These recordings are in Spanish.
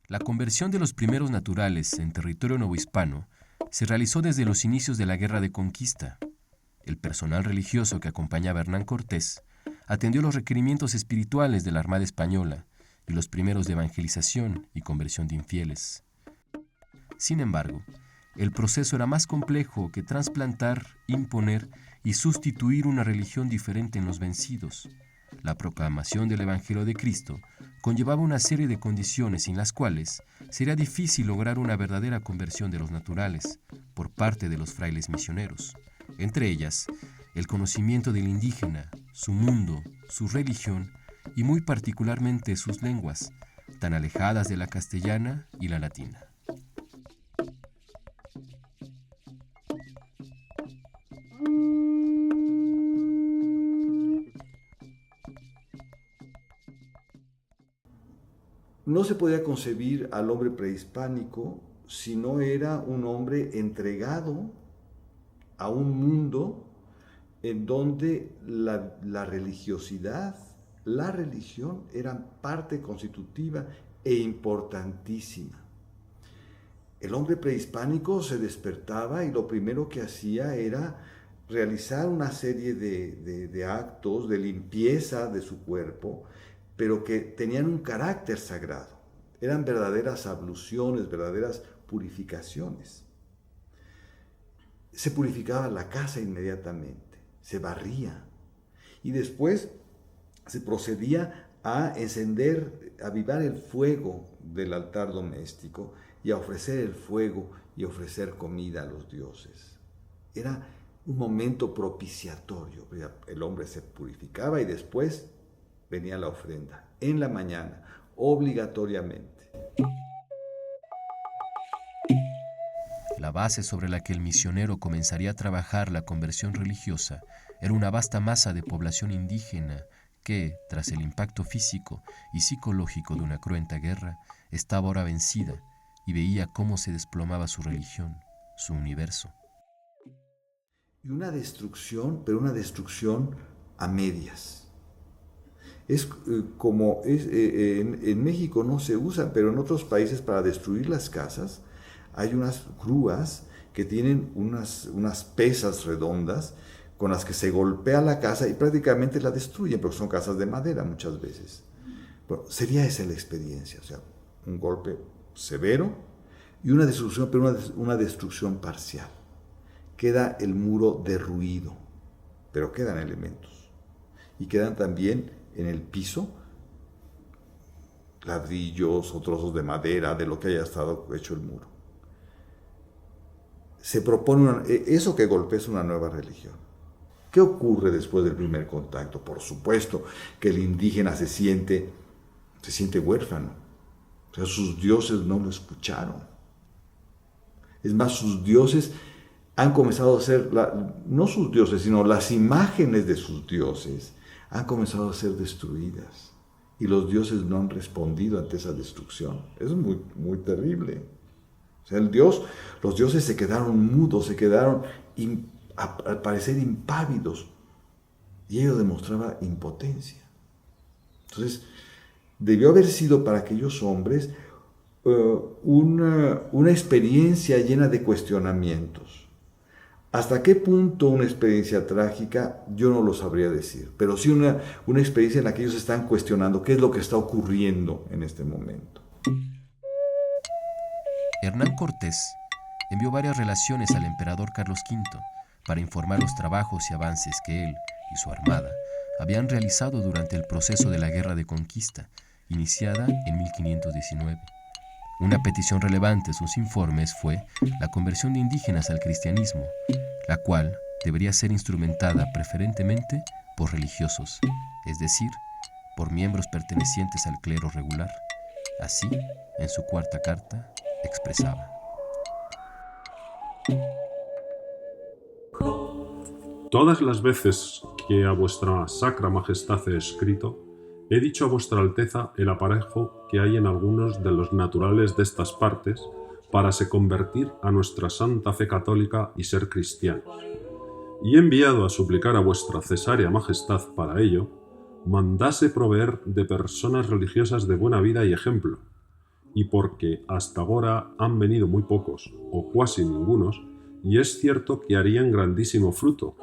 La conversión de los primeros naturales en territorio novohispano se realizó desde los inicios de la Guerra de Conquista. El personal religioso que acompañaba a Hernán Cortés atendió los requerimientos espirituales de la Armada Española y los primeros de evangelización y conversión de infieles. Sin embargo, el proceso era más complejo que trasplantar, imponer y sustituir una religión diferente en los vencidos. La proclamación del Evangelio de Cristo conllevaba una serie de condiciones sin las cuales sería difícil lograr una verdadera conversión de los naturales por parte de los frailes misioneros. Entre ellas, el conocimiento del indígena, su mundo, su religión y muy particularmente sus lenguas, tan alejadas de la castellana y la latina. No se podía concebir al hombre prehispánico si no era un hombre entregado a un mundo en donde la religiosidad, la religión eran parte constitutiva e importantísima. El hombre prehispánico se despertaba y lo primero que hacía era realizar una serie de actos de limpieza de su cuerpo, pero que tenían un carácter sagrado. Eran verdaderas abluciones, verdaderas purificaciones. Se purificaba la casa inmediatamente, se barría y después se procedía a encender, a avivar el fuego del altar doméstico y a ofrecer el fuego y ofrecer comida a los dioses. Era un momento propiciatorio. El hombre se purificaba y después venía la ofrenda, en la mañana, obligatoriamente. La base sobre la que el misionero comenzaría a trabajar la conversión religiosa era una vasta masa de población indígena que, tras el impacto físico y psicológico de una cruenta guerra, estaba ahora vencida y veía cómo se desplomaba su religión, su universo. y una destrucción, pero una destrucción a medias. Es como en México no se usa, pero en otros países para destruir las casas hay unas grúas que tienen unas pesas redondas con las que se golpea la casa y prácticamente la destruyen, porque son casas de madera muchas veces. Bueno, sería esa la experiencia, o sea, un golpe severo y una destrucción, pero una destrucción parcial. Queda el muro derruido, pero quedan elementos. Y quedan también en el piso ladrillos o trozos de madera, de lo que haya estado hecho el muro. Se propone eso que golpea es una nueva religión. ¿Qué ocurre después del primer contacto? Por supuesto que el indígena se siente huérfano. O sea, sus dioses no lo escucharon. Es más, sus dioses han comenzado a ser, no sus dioses, sino las imágenes de sus dioses han comenzado a ser destruidas. Y los dioses no han respondido ante esa destrucción. Es muy, muy terrible. O sea, los dioses se quedaron mudos, se quedaron al parecer impávidos. Y ello demostraba impotencia. Entonces, debió haber sido para aquellos hombres una experiencia llena de cuestionamientos. ¿Hasta qué punto una experiencia trágica? Yo no lo sabría decir, pero sí una experiencia en la que ellos están cuestionando qué es lo que está ocurriendo en este momento. Hernán Cortés envió varias relaciones al emperador Carlos V para informar los trabajos y avances que él y su armada habían realizado durante el proceso de la Guerra de Conquista, iniciada en 1519. Una petición relevante en sus informes fue la conversión de indígenas al cristianismo, la cual debería ser instrumentada preferentemente por religiosos, es decir, por miembros pertenecientes al clero regular. Así, en su cuarta carta, expresaba: Todas las veces que a vuestra sacra majestad he escrito, he dicho a vuestra alteza el aparejo que hay en algunos de los naturales de estas partes para se convertir a nuestra santa fe católica y ser cristianos. Y he enviado a suplicar a vuestra cesárea majestad para ello, mandase proveer de personas religiosas de buena vida y ejemplo, y porque hasta ahora han venido muy pocos, o cuasi ningunos, y es cierto que harían grandísimo fruto,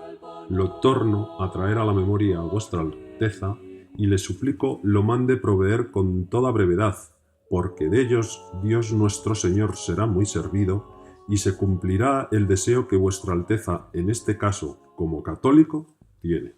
lo torno a traer a la memoria a vuestra alteza, y le suplico lo mande proveer con toda brevedad, porque de ellos Dios nuestro Señor será muy servido, y se cumplirá el deseo que vuestra alteza, en este caso, como católico, tiene.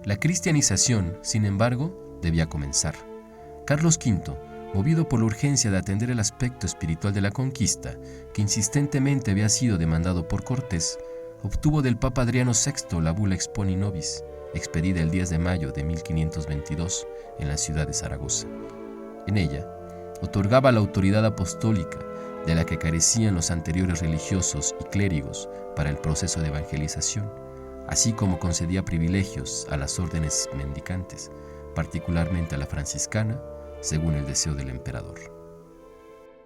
La cristianización, sin embargo, debía comenzar. Carlos V, movido por la urgencia de atender el aspecto espiritual de la conquista, que insistentemente había sido demandado por Cortés, obtuvo del Papa Adriano VI la bula Exponi Nobis, expedida el 10 de mayo de 1522 en la ciudad de Zaragoza. En ella, Otorgaba la autoridad apostólica de la que carecían los anteriores religiosos y clérigos para el proceso de evangelización, así como concedía privilegios a las órdenes mendicantes, particularmente a la franciscana, según el deseo del emperador.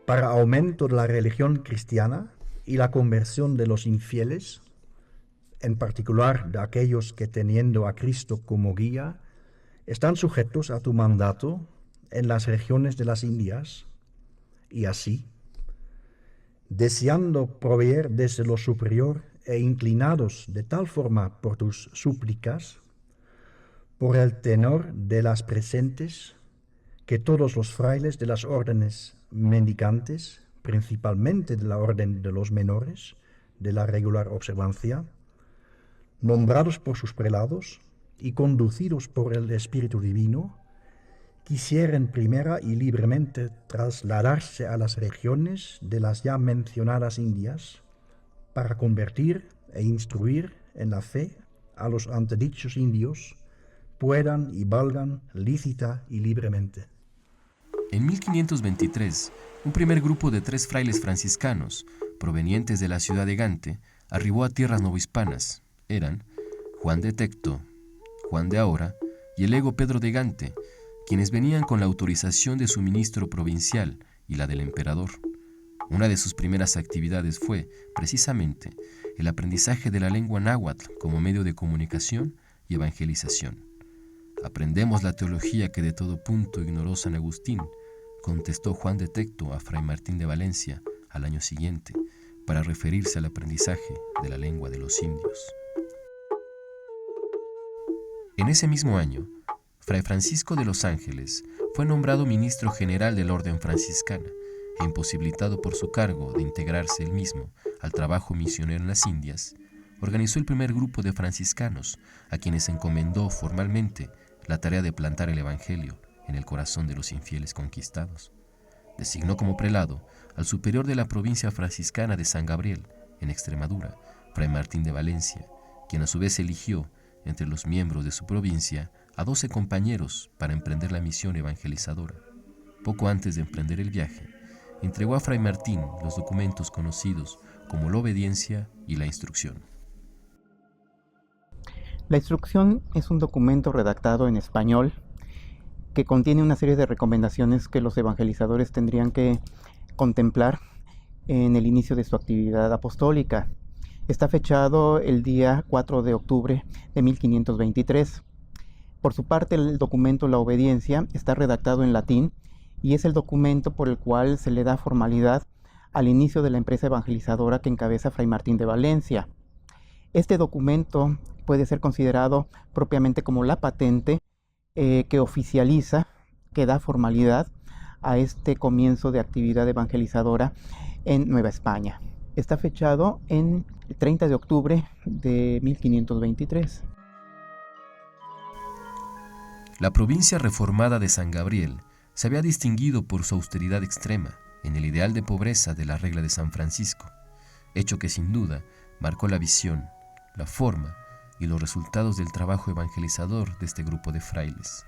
Para aumento de la religión cristiana y la conversión de los infieles, en particular de aquellos que teniendo a Cristo como guía, están sujetos a tu mandato en las regiones de las Indias, y así, deseando proveer desde lo superior e inclinados de tal forma por tus súplicas, por el tenor de las presentes, que todos los frailes de las órdenes mendicantes, principalmente de la orden de los menores, de la regular observancia, nombrados por sus prelados y conducidos por el Espíritu Divino, quisieran primera y libremente trasladarse a las regiones de las ya mencionadas Indias para convertir e instruir en la fe a los antedichos indios, puedan y valgan lícita y libremente. En 1523, un primer grupo de 3 frailes franciscanos, provenientes de la ciudad de Gante, arribó a tierras novohispanas. Eran Juan de Tecto, Juan de Ahora y el lego Pedro de Gante, quienes venían con la autorización de su ministro provincial y la del emperador. Una de sus primeras actividades fue, precisamente, el aprendizaje de la lengua náhuatl como medio de comunicación y evangelización. «Aprendemos la teología que de todo punto ignoró San Agustín», contestó Juan de Tecto a Fray Martín de Valencia al año siguiente, para referirse al aprendizaje de la lengua de los indios. En ese mismo año, Fray Francisco de los Ángeles fue nombrado ministro general de la Orden Franciscana e imposibilitado por su cargo de integrarse él mismo al trabajo misionero en las Indias, organizó el primer grupo de franciscanos a quienes encomendó formalmente la tarea de plantar el Evangelio en el corazón de los infieles conquistados. Designó como prelado al superior de la provincia franciscana de San Gabriel, en Extremadura, Fray Martín de Valencia, quien a su vez eligió entre los miembros de su provincia a 12 compañeros para emprender la misión evangelizadora. Poco antes de emprender el viaje, entregó a Fray Martín los documentos conocidos como la obediencia y la instrucción. La instrucción es un documento redactado en español que contiene una serie de recomendaciones que los evangelizadores tendrían que contemplar en el inicio de su actividad apostólica. Está fechado el día 4 de octubre de 1523. Por su parte, el documento La Obediencia está redactado en latín y es el documento por el cual se le da formalidad al inicio de la empresa evangelizadora que encabeza Fray Martín de Valencia. Este documento puede ser considerado propiamente como la patente que oficializa, que da formalidad a este comienzo de actividad evangelizadora en Nueva España. Está fechado en el 30 de octubre de 1523. La provincia reformada de San Gabriel se había distinguido por su austeridad extrema en el ideal de pobreza de la regla de San Francisco, hecho que sin duda marcó la visión, la forma y los resultados del trabajo evangelizador de este grupo de frailes.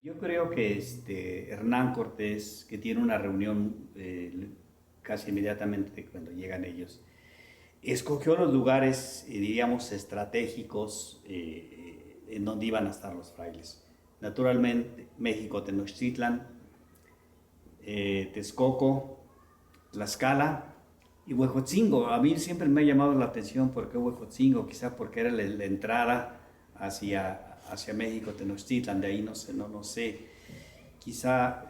Yo creo que Hernán Cortés, que tiene una reunión casi inmediatamente cuando llegan ellos, escogió los lugares, diríamos, estratégicos en donde iban a estar los frailes. Naturalmente, México, Tenochtitlan, Texcoco, Tlaxcala y Huejotzingo. A mí siempre me ha llamado la atención por qué Huejotzingo, quizá porque era la entrada hacia México, Tenochtitlan, de ahí no sé. Quizá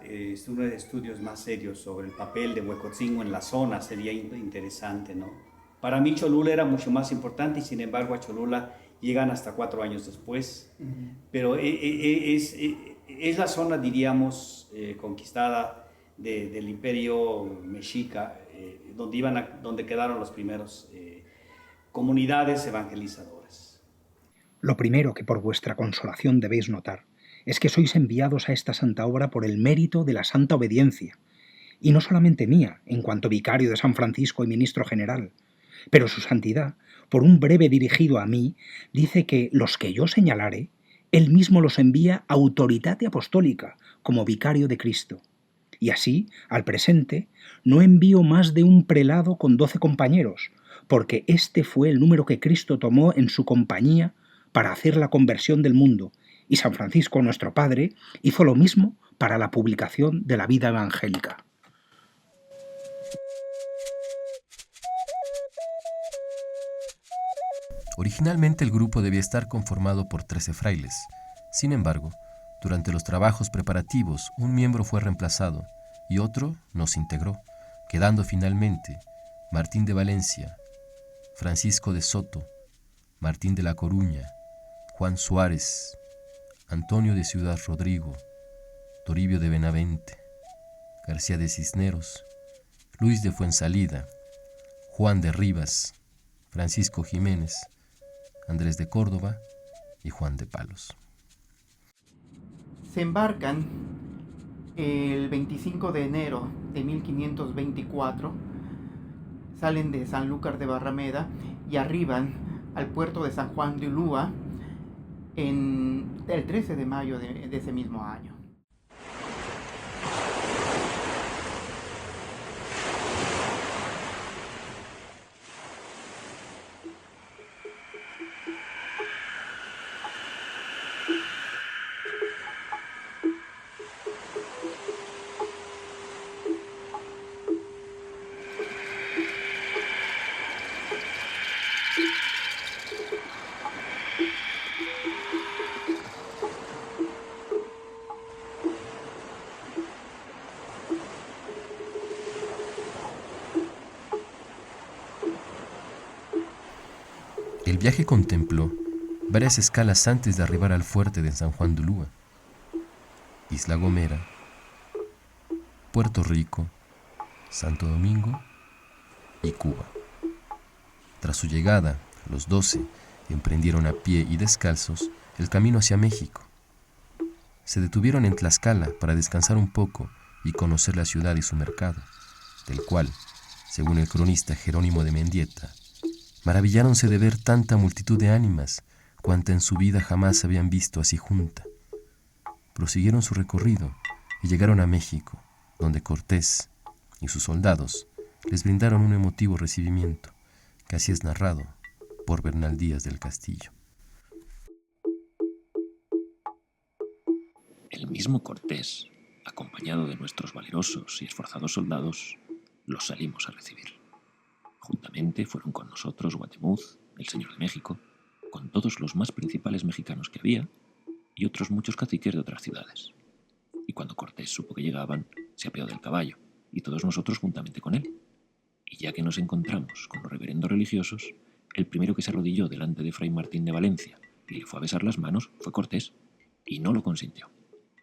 uno de estudios más serios sobre el papel de Huejotzingo en la zona sería interesante, ¿no? Para mí Cholula era mucho más importante y sin embargo a Cholula llegan hasta 4 años después. Pero es la zona, diríamos, conquistada del imperio mexica, donde quedaron los primeros comunidades evangelizadoras. Lo primero que por vuestra consolación debéis notar es que sois enviados a esta santa obra por el mérito de la santa obediencia, y no solamente mía, en cuanto vicario de San Francisco y ministro general, pero su santidad, por un breve dirigido a mí, dice que los que yo señalare, él mismo los envía autoritate apostólica, como vicario de Cristo. Y así, al presente, no envío más de un prelado con 12 compañeros, porque este fue el número que Cristo tomó en su compañía para hacer la conversión del mundo, y San Francisco, nuestro Padre, hizo lo mismo para la publicación de la vida evangélica. Originalmente el grupo debía estar conformado por 13 frailes. Sin embargo, durante los trabajos preparativos, un miembro fue reemplazado y otro no se integró, quedando finalmente Martín de Valencia, Francisco de Soto, Martín de la Coruña, Juan Suárez, Antonio de Ciudad Rodrigo, Toribio de Benavente, García de Cisneros, Luis de Fuensalida, Juan de Rivas, Francisco Jiménez, Andrés de Córdoba y Juan de Palos. Se embarcan el 25 de enero de 1524, salen de Sanlúcar de Barrameda y arriban al puerto de San Juan de Ulúa el 13 de mayo de ese mismo año. El viaje contempló varias escalas antes de arribar al fuerte de San Juan de Ulúa, Isla Gomera, Puerto Rico, Santo Domingo y Cuba. Tras su llegada, los 12 emprendieron a pie y descalzos el camino hacia México. Se detuvieron en Tlaxcala para descansar un poco y conocer la ciudad y su mercado, del cual, según el cronista Jerónimo de Mendieta, maravilláronse de ver tanta multitud de ánimas, cuanta en su vida jamás habían visto así junta. Prosiguieron su recorrido y llegaron a México, donde Cortés y sus soldados les brindaron un emotivo recibimiento, que así es narrado por Bernal Díaz del Castillo. El mismo Cortés, acompañado de nuestros valerosos y esforzados soldados, los salimos a recibir. Juntamente fueron con nosotros Guatemuz, el señor de México, con todos los más principales mexicanos que había y otros muchos caciques de otras ciudades. Y cuando Cortés supo que llegaban, se apeó del caballo, y todos nosotros juntamente con él. Y ya que nos encontramos con los reverendos religiosos, el primero que se arrodilló delante de Fray Martín de Valencia y le fue a besar las manos fue Cortés, y no lo consintió.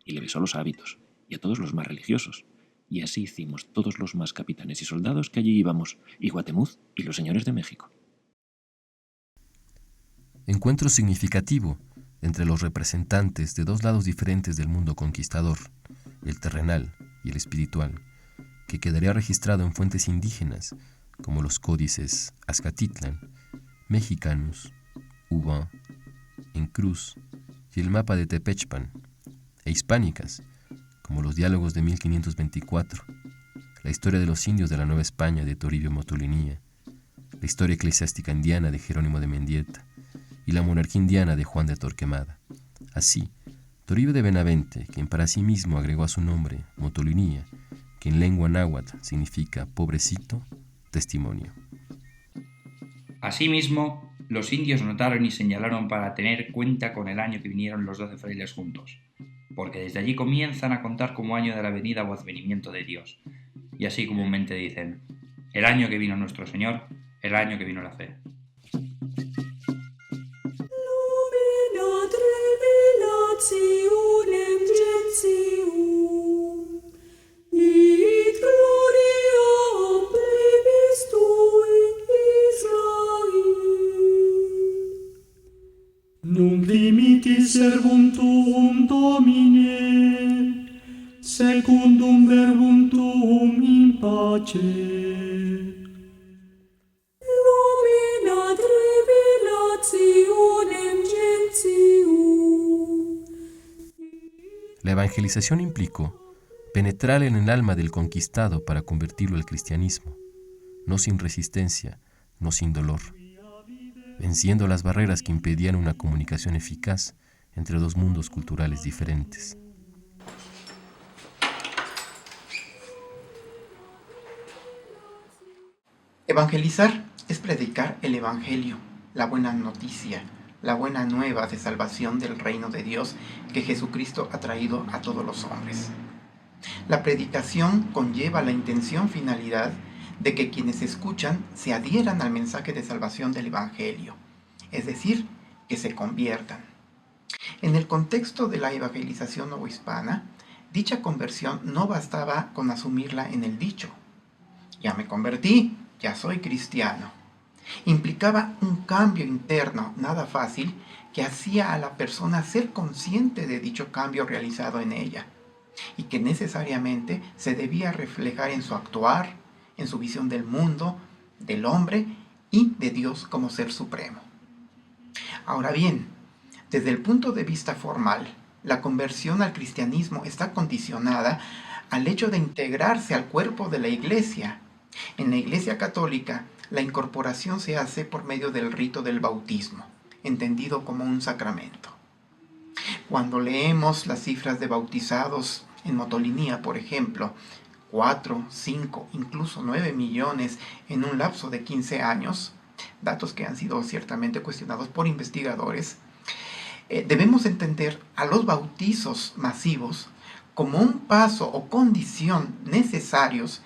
Y le besó los hábitos, y a todos los más religiosos. Y así hicimos todos los más capitanes y soldados que allí íbamos, y Guatemuz y los señores de México. Encuentro significativo entre los representantes de dos lados diferentes del mundo conquistador, el terrenal y el espiritual, que quedaría registrado en fuentes indígenas como los códices Azcatitlan, mexicanos, Ubá, en Cruz y el mapa de Tepechpan, e hispánicas como los diálogos de 1524, la historia de los indios de la Nueva España de Toribio Motolinía, la historia eclesiástica indiana de Jerónimo de Mendieta y la monarquía indiana de Juan de Torquemada. Así, Toribio de Benavente, quien para sí mismo agregó a su nombre Motolinía, que en lengua náhuatl significa pobrecito, testimonio. Asimismo, los indios notaron y señalaron para tener cuenta con el año que vinieron los 12 frailes juntos, porque desde allí comienzan a contar como año de la venida o advenimiento de Dios, y así comúnmente dicen, el año que vino nuestro Señor, el año que vino la fe. Nunc dimitis servum tuum, Domine, secundum verbum tuum in pace. Lumina revelationem gentium. La evangelización implicó penetrar en el alma del conquistado para convertirlo al cristianismo, no sin resistencia, no sin dolor, venciendo las barreras que impedían una comunicación eficaz entre dos mundos culturales diferentes. Evangelizar es predicar el Evangelio, la buena noticia, la buena nueva de salvación del reino de Dios que Jesucristo ha traído a todos los hombres. La predicación conlleva la intención finalidad de que quienes escuchan se adhieran al mensaje de salvación del Evangelio, es decir, que se conviertan. En el contexto de la evangelización novohispana, dicha conversión no bastaba con asumirla en el dicho: ya me convertí, ya soy cristiano. Implicaba un cambio interno nada fácil que hacía a la persona ser consciente de dicho cambio realizado en ella y que necesariamente se debía reflejar en su actuar, en su visión del mundo, del hombre y de Dios como ser supremo. Ahora bien, desde el punto de vista formal, la conversión al cristianismo está condicionada al hecho de integrarse al cuerpo de la Iglesia. En la Iglesia católica, la incorporación se hace por medio del rito del bautismo, entendido como un sacramento. Cuando leemos las cifras de bautizados en Motolinía, por ejemplo, 4, 5, incluso 9 millones en un lapso de 15 años, datos que han sido ciertamente cuestionados por investigadores, debemos entender a los bautizos masivos como un paso o condición necesarios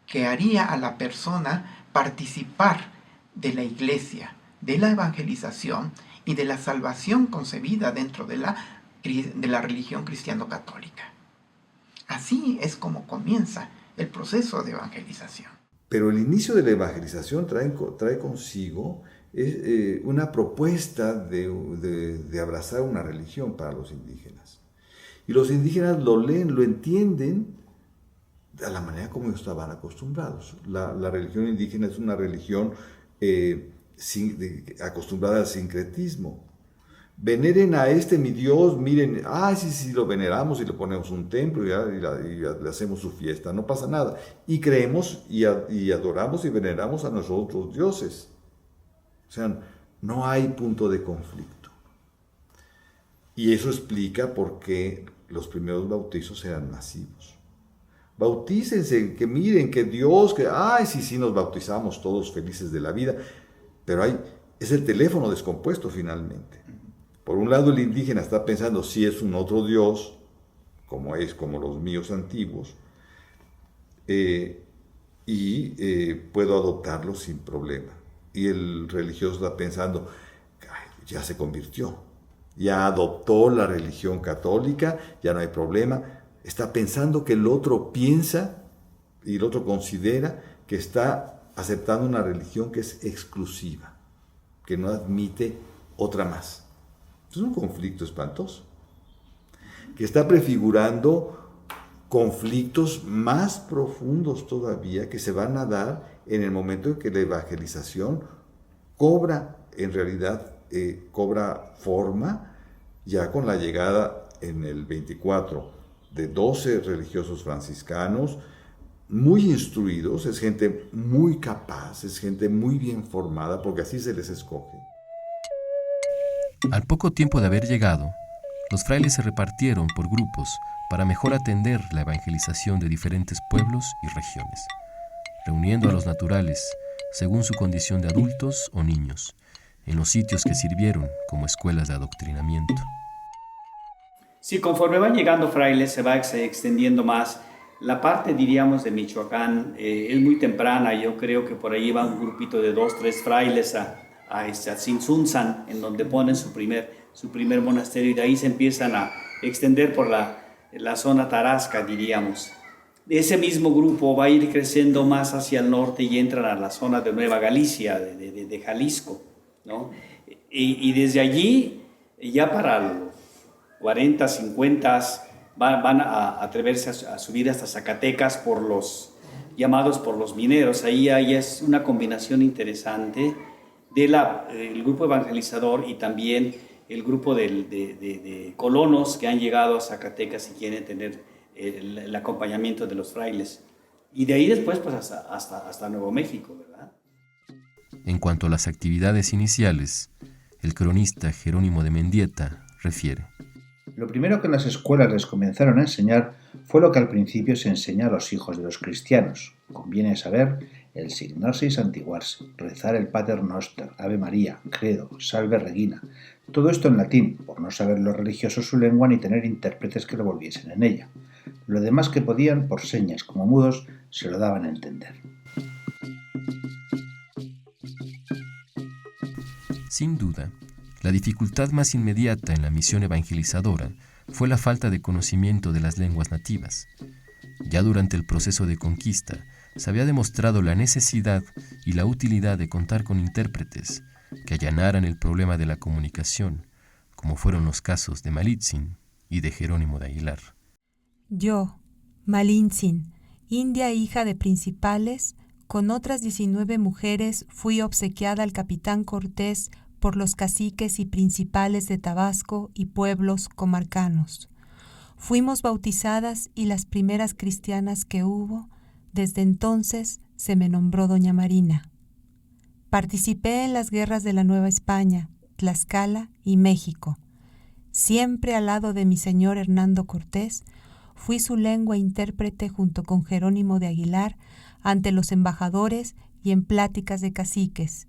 que haría a la persona participar de la Iglesia, de la evangelización y de la salvación concebida dentro de la religión cristiano-católica. Así es como comienza el proceso de evangelización. Pero el inicio de la evangelización trae consigo una propuesta de abrazar una religión para los indígenas. Y los indígenas lo leen, lo entienden de la manera como ellos estaban acostumbrados. La religión indígena es una religión acostumbrada al sincretismo. Veneren a mi Dios, miren, sí, lo veneramos y le ponemos un templo y le hacemos su fiesta, no pasa nada. Y creemos y adoramos y veneramos a nuestros otros dioses. O sea, no hay punto de conflicto. Y eso explica por qué los primeros bautizos eran masivos. Bautícense, que miren, que Dios, sí, nos bautizamos todos felices de la vida, pero es el teléfono descompuesto finalmente. Por un lado el indígena está pensando si es un otro Dios, como los míos antiguos, puedo adoptarlo sin problema. Y el religioso está pensando, ya se convirtió, ya adoptó la religión católica, ya no hay problema. Está pensando que el otro piensa y el otro considera que está aceptando una religión que es exclusiva, que no admite otra más. Es un conflicto espantoso, que está prefigurando conflictos más profundos todavía que se van a dar en el momento en que la evangelización cobra forma ya con la llegada en el 24 de 12 religiosos franciscanos muy instruidos, es gente muy capaz, es gente muy bien formada, porque así se les escoge. Al poco tiempo de haber llegado, los frailes se repartieron por grupos para mejor atender la evangelización de diferentes pueblos y regiones, reuniendo a los naturales según su condición de adultos o niños, en los sitios que sirvieron como escuelas de adoctrinamiento. Sí, conforme van llegando frailes se va extendiendo más. La parte, diríamos, de Michoacán es muy temprana. Yo creo que por ahí va un grupito de 2, 3 frailes a Tzintzuntzan, en donde ponen su primer monasterio, y de ahí se empiezan a extender por la zona tarasca, diríamos. Ese mismo grupo va a ir creciendo más hacia el norte y entran a la zona de Nueva Galicia, de Jalisco, ¿no? Y desde allí, ya para los 40, 50, van a atreverse a subir hasta Zacatecas llamados por los mineros. Ahí es una combinación interesante del grupo evangelizador y también el grupo de colonos que han llegado a Zacatecas y quieren tener el acompañamiento de los frailes. Y de ahí después pues hasta Nuevo México, ¿verdad? En cuanto a las actividades iniciales, el cronista Jerónimo de Mendieta refiere: lo primero que las escuelas les comenzaron a enseñar fue lo que al principio se enseña a los hijos de los cristianos. Conviene saber el signarse y santiguarse, rezar el Pater Noster, Ave María, Credo, Salve Regina. Todo esto en latín, por no saber los religiosos su lengua ni tener intérpretes que lo volviesen en ella. Lo demás que podían, por señas como mudos, se lo daban a entender. Sin duda, la dificultad más inmediata en la misión evangelizadora fue la falta de conocimiento de las lenguas nativas. Ya durante el proceso de conquista se había demostrado la necesidad y la utilidad de contar con intérpretes que allanaran el problema de la comunicación, como fueron los casos de Malitzin y de Jerónimo de Aguilar. Yo, Malintzin, india hija de principales, con otras 19 mujeres fui obsequiada al capitán Cortés por los caciques y principales de Tabasco y pueblos comarcanos. Fuimos bautizadas y las primeras cristianas que hubo, desde entonces se me nombró Doña Marina. Participé en las guerras de la Nueva España, Tlaxcala y México. Siempre al lado de mi señor Hernando Cortés, fui su lengua intérprete junto con Jerónimo de Aguilar ante los embajadores y en pláticas de caciques.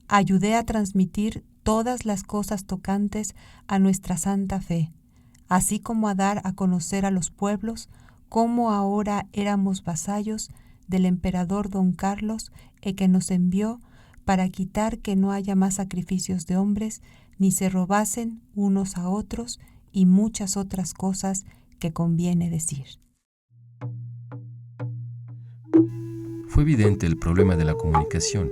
Ayudé a transmitir todas las cosas tocantes a nuestra santa fe, así como a dar a conocer a los pueblos cómo ahora éramos vasallos del emperador don Carlos que nos envió para quitar que no haya más sacrificios de hombres, ni se robasen unos a otros y muchas otras cosas que conviene decir. Fue evidente el problema de la comunicación.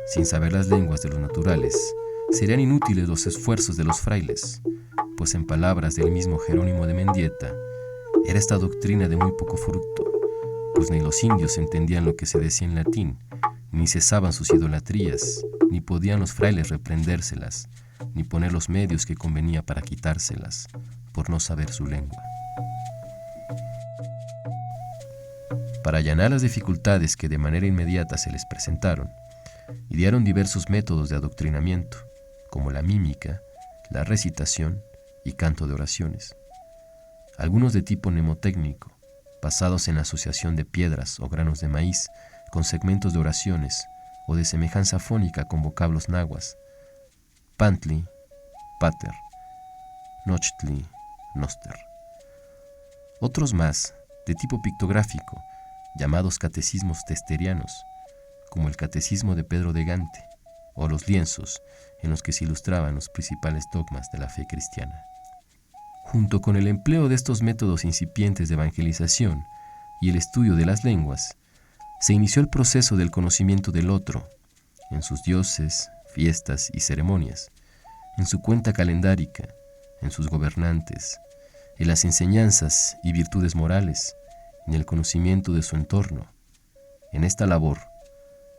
Sin saber las lenguas de los naturales, serían inútiles los esfuerzos de los frailes, pues en palabras del mismo Jerónimo de Mendieta, era esta doctrina de muy poco fruto, pues ni los indios entendían lo que se decía en latín, ni cesaban sus idolatrías, ni podían los frailes reprendérselas, ni poner los medios que convenía para quitárselas, por no saber su lengua. Para allanar las dificultades que de manera inmediata se les presentaron, idearon diversos métodos de adoctrinamiento, como la mímica, la recitación y canto de oraciones. Algunos de tipo mnemotécnico, basados en la asociación de piedras o granos de maíz con segmentos de oraciones o de semejanza fónica con vocablos nahuas: Pantli, Pater, Nochtli, Noster. Otros más, de tipo pictográfico, llamados catecismos testerianos, como el Catecismo de Pedro de Gante, o los lienzos en los que se ilustraban los principales dogmas de la fe cristiana. Junto con el empleo de estos métodos incipientes de evangelización y el estudio de las lenguas, se inició el proceso del conocimiento del otro, en sus dioses, fiestas y ceremonias, en su cuenta calendárica, en sus gobernantes, en las enseñanzas y virtudes morales, en el conocimiento de su entorno. En esta labor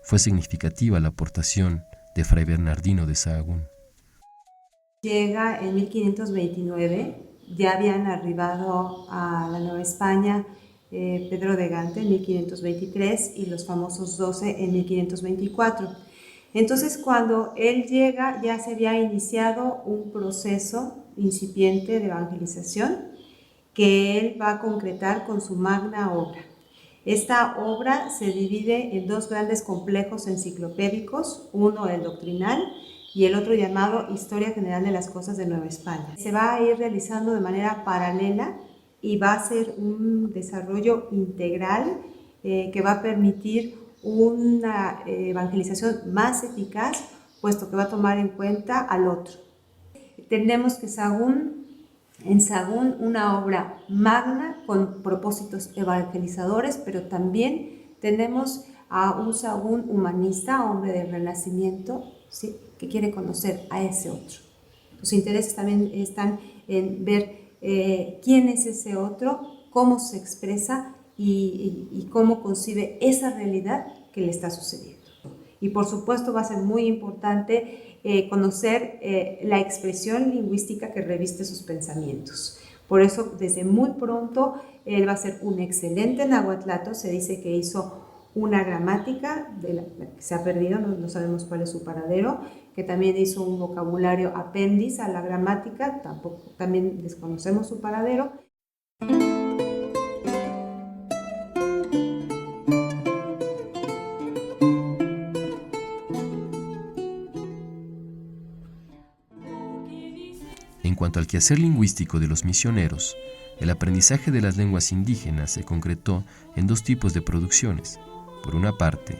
fue significativa la aportación de Fray Bernardino de Sahagún. Llega en 1529, ya habían arribado a la Nueva España Pedro de Gante en 1523 y los famosos 12 en 1524. Entonces, cuando él llega, ya se había iniciado un proceso incipiente de evangelización que él va a concretar con su magna obra. Esta obra se divide en dos grandes complejos enciclopédicos, uno el doctrinal y el otro llamado Historia General de las Cosas de Nueva España. Se va a ir realizando de manera paralela y va a ser un desarrollo integral que va a permitir una evangelización más eficaz, puesto que va a tomar en cuenta al otro. Tenemos que en Sahagún una obra magna con propósitos evangelizadores, pero también tenemos a un Sahagún humanista, hombre del Renacimiento, ¿sí?, que quiere conocer a ese otro. Los intereses también están en ver quién es ese otro, cómo se expresa y cómo concibe esa realidad que le está sucediendo. Y por supuesto va a ser muy importante conocer la expresión lingüística que reviste sus pensamientos. Por eso, desde muy pronto, él va a ser un excelente nahuatlato. Se dice que hizo una gramática, de la que se ha perdido, no sabemos cuál es su paradero, que también hizo un vocabulario apéndice a la gramática, también desconocemos su paradero. En cuanto al quehacer lingüístico de los misioneros, el aprendizaje de las lenguas indígenas se concretó en dos tipos de producciones. Por una parte,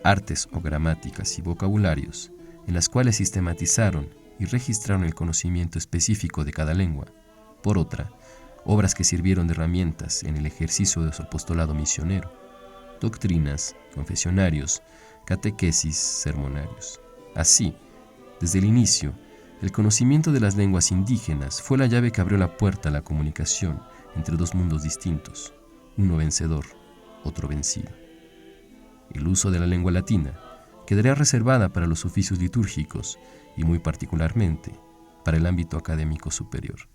artes o gramáticas y vocabularios, en las cuales sistematizaron y registraron el conocimiento específico de cada lengua. Por otra, obras que sirvieron de herramientas en el ejercicio de su apostolado misionero, doctrinas, confesionarios, catequesis, sermonarios. Así, desde el inicio, el conocimiento de las lenguas indígenas fue la llave que abrió la puerta a la comunicación entre dos mundos distintos, uno vencedor, otro vencido. El uso de la lengua latina quedaría reservada para los oficios litúrgicos y muy particularmente para el ámbito académico superior.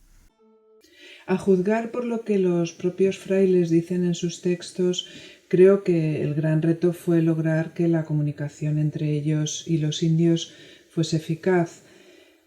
A juzgar por lo que los propios frailes dicen en sus textos, creo que el gran reto fue lograr que la comunicación entre ellos y los indios fuese eficaz.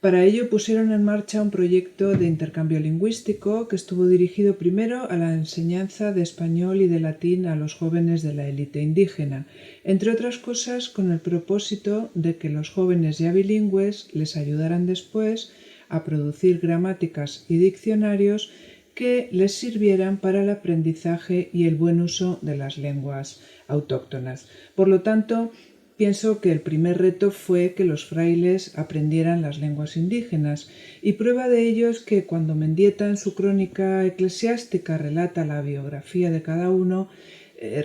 Para ello pusieron en marcha un proyecto de intercambio lingüístico que estuvo dirigido primero a la enseñanza de español y de latín a los jóvenes de la élite indígena, entre otras cosas con el propósito de que los jóvenes ya bilingües les ayudaran después a producir gramáticas y diccionarios que les sirvieran para el aprendizaje y el buen uso de las lenguas autóctonas. Por lo tanto, pienso que el primer reto fue que los frailes aprendieran las lenguas indígenas, y prueba de ello es que cuando Mendieta en su crónica eclesiástica relata la biografía de cada uno,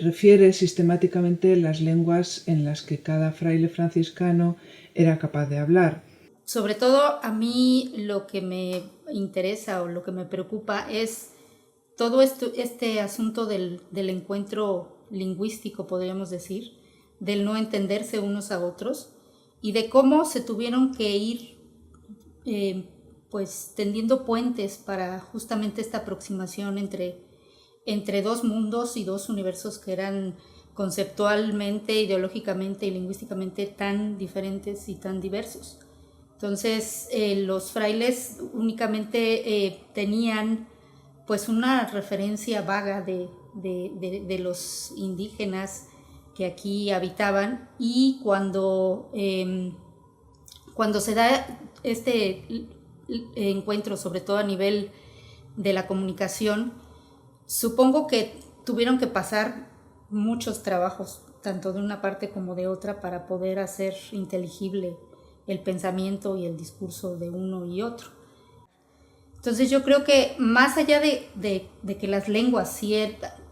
refiere sistemáticamente las lenguas en las que cada fraile franciscano era capaz de hablar. Sobre todo a mí lo que me interesa o lo que me preocupa es todo este asunto del encuentro lingüístico, podríamos decir, del no entenderse unos a otros y de cómo se tuvieron que ir pues tendiendo puentes para justamente esta aproximación entre dos mundos y dos universos que eran conceptualmente, ideológicamente y lingüísticamente tan diferentes y tan diversos. Entonces los frailes únicamente tenían pues una referencia vaga de los indígenas que aquí habitaban, y cuando se da este encuentro, sobre todo a nivel de la comunicación, supongo que tuvieron que pasar muchos trabajos, tanto de una parte como de otra, para poder hacer inteligible el pensamiento y el discurso de uno y otro. Entonces yo creo que más allá de que las lenguas sí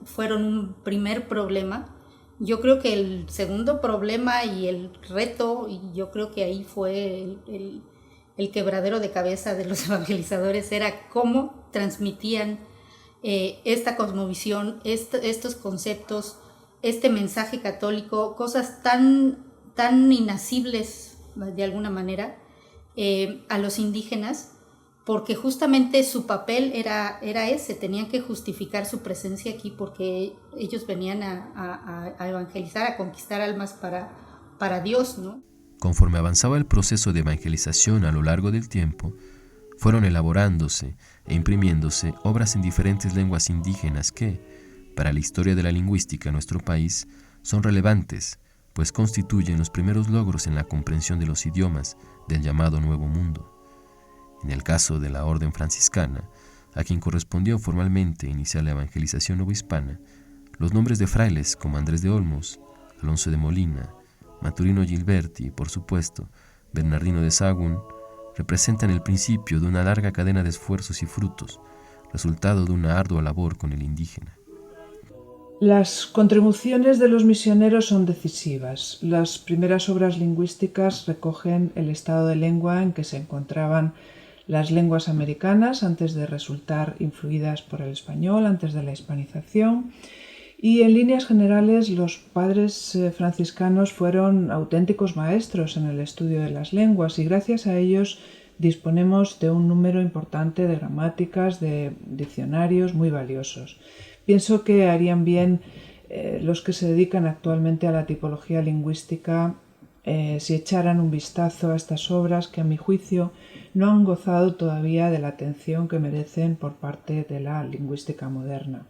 fueron un primer problema, yo creo que el segundo problema y el reto, y yo creo que ahí fue el quebradero de cabeza de los evangelizadores, era cómo transmitían esta cosmovisión, estos conceptos, este mensaje católico, cosas tan inacibles de alguna manera a los indígenas, porque justamente su papel era ese, tenían que justificar su presencia aquí porque ellos venían a evangelizar, a conquistar almas para Dios, ¿no? Conforme avanzaba el proceso de evangelización a lo largo del tiempo, fueron elaborándose e imprimiéndose obras en diferentes lenguas indígenas que, para la historia de la lingüística en nuestro país, son relevantes, pues constituyen los primeros logros en la comprensión de los idiomas del llamado Nuevo Mundo. En el caso de la Orden Franciscana, a quien correspondió formalmente iniciar la evangelización novohispana, los nombres de frailes como Andrés de Olmos, Alonso de Molina, Maturino Gilberti y, por supuesto, Bernardino de Sahagún, representan el principio de una larga cadena de esfuerzos y frutos, resultado de una ardua labor con el indígena. Las contribuciones de los misioneros son decisivas. Las primeras obras lingüísticas recogen el estado de lengua en que se encontraban las lenguas americanas antes de resultar influidas por el español, antes de la hispanización, Y en líneas generales los padres franciscanos fueron auténticos maestros en el estudio de las lenguas y gracias a ellos disponemos de un número importante de gramáticas, de diccionarios muy valiosos. Pienso que harían bien los que se dedican actualmente a la tipología lingüística si echaran un vistazo a estas obras que a mi juicio no han gozado todavía de la atención que merecen por parte de la lingüística moderna.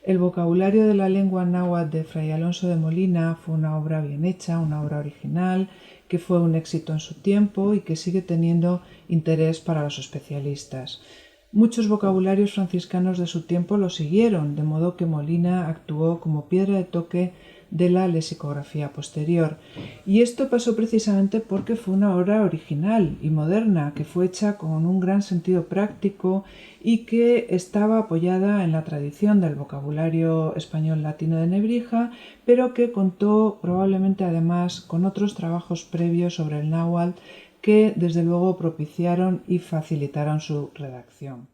El vocabulario de la lengua náhuatl de Fray Alonso de Molina fue una obra bien hecha, una obra original, que fue un éxito en su tiempo y que sigue teniendo interés para los especialistas. Muchos vocabularios franciscanos de su tiempo lo siguieron, de modo que Molina actuó como piedra de toque de la lexicografía posterior. Y esto pasó precisamente porque fue una obra original y moderna, que fue hecha con un gran sentido práctico y que estaba apoyada en la tradición del vocabulario español latino de Nebrija, pero que contó probablemente además con otros trabajos previos sobre el náhuatl que desde luego propiciaron y facilitaron su redacción.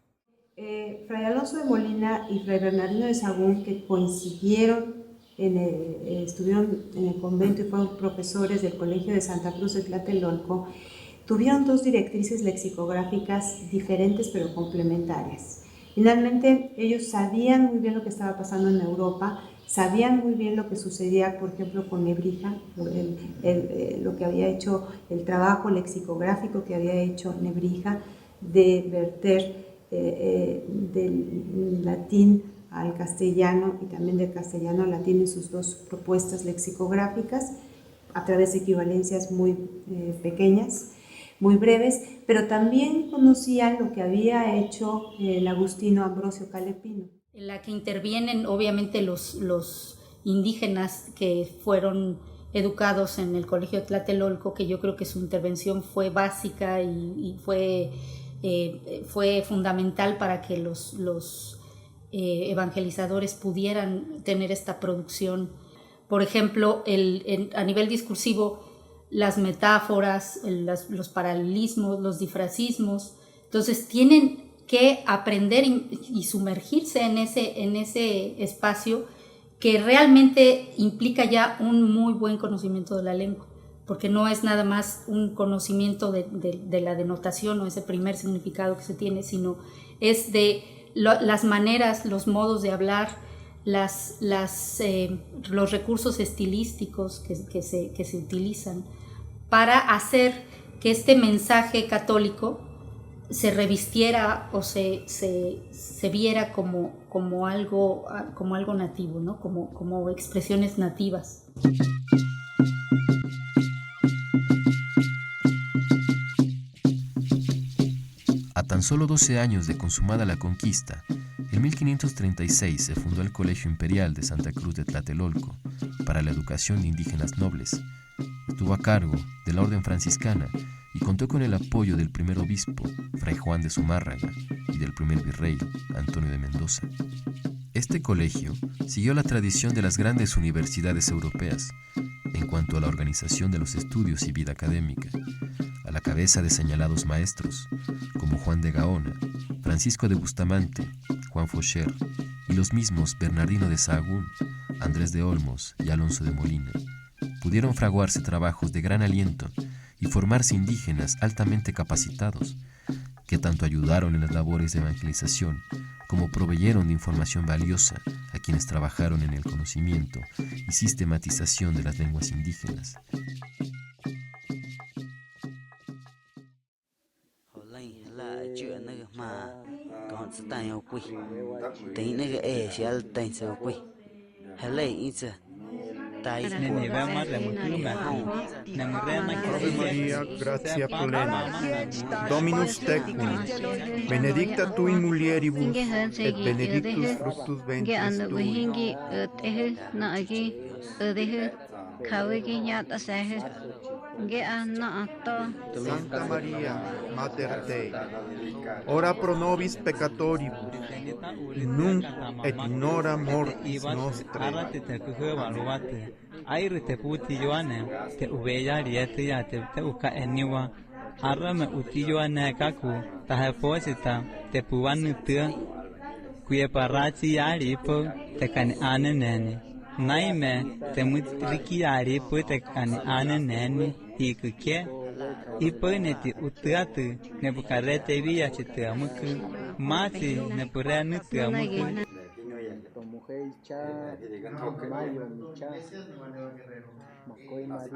Fray Alonso de Molina y Fray Bernardino de Sahagún, que coincidieron estuvieron en el convento y fueron profesores del Colegio de Santa Cruz de Tlatelolco, tuvieron dos directrices lexicográficas diferentes pero complementarias. Finalmente, ellos sabían muy bien lo que estaba pasando en Europa, sabían muy bien lo que sucedía, por ejemplo, con Nebrija, lo que había hecho, el trabajo lexicográfico que había hecho Nebrija de verter del latín al castellano y también del castellano al latín en sus dos propuestas lexicográficas a través de equivalencias muy pequeñas, muy breves, pero también conocían lo que había hecho el agustino Ambrosio Calepino. En la que intervienen obviamente los indígenas que fueron educados en el Colegio de Tlatelolco, que yo creo que su intervención fue básica y fue fundamental para que los evangelizadores pudieran tener esta producción. Por ejemplo, a nivel discursivo, las metáforas, los paralelismos, los difracismos. Entonces tienen que aprender y sumergirse en ese espacio que realmente implica ya un muy buen conocimiento de la lengua, porque no es nada más un conocimiento de la denotación o ese primer significado que se tiene, sino es de las maneras, los modos de hablar, los recursos estilísticos que se utilizan para hacer que este mensaje católico se revistiera o se viera como algo nativo, ¿no? como expresiones nativas. A tan solo 12 años de consumada la conquista, en 1536 se fundó el Colegio Imperial de Santa Cruz de Tlatelolco para la educación de indígenas nobles. Estuvo a cargo de la orden franciscana y contó con el apoyo del primer obispo, Fray Juan de Zumárraga, y del primer virrey, Antonio de Mendoza. Este colegio siguió la tradición de las grandes universidades europeas en cuanto a la organización de los estudios y vida académica, a la cabeza de señalados maestros como Juan de Gaona, Francisco de Bustamante, Juan Faucher y los mismos Bernardino de Sahagún, Andrés de Olmos y Alonso de Molina. Pudieron fraguarse trabajos de gran aliento y formarse indígenas altamente capacitados, que tanto ayudaron en las labores de evangelización como proveyeron de información valiosa a quienes trabajaron en el conocimiento y sistematización de las lenguas indígenas. Ave Maria, gratia plena, Dominus tecum, benedicta tu in mulieribus, et benedictus fructus ventris tui. Santa Maria, Mater Dei, ora pro nobis peccatoribus, nunc et in hora mortis nostrae. Aire te puti Joane, te uveya riete ya te uka eniwa, arra me uti Joane kaku, tahe posita, te puan nutia, kuye parati yari po te kan anenene. Naime te mutriki yari po te kan anenene ikuke. Ipăneti utătă ne bucarete via ce tămâcă, mati ne păreană tămâcă. Makoy Mari,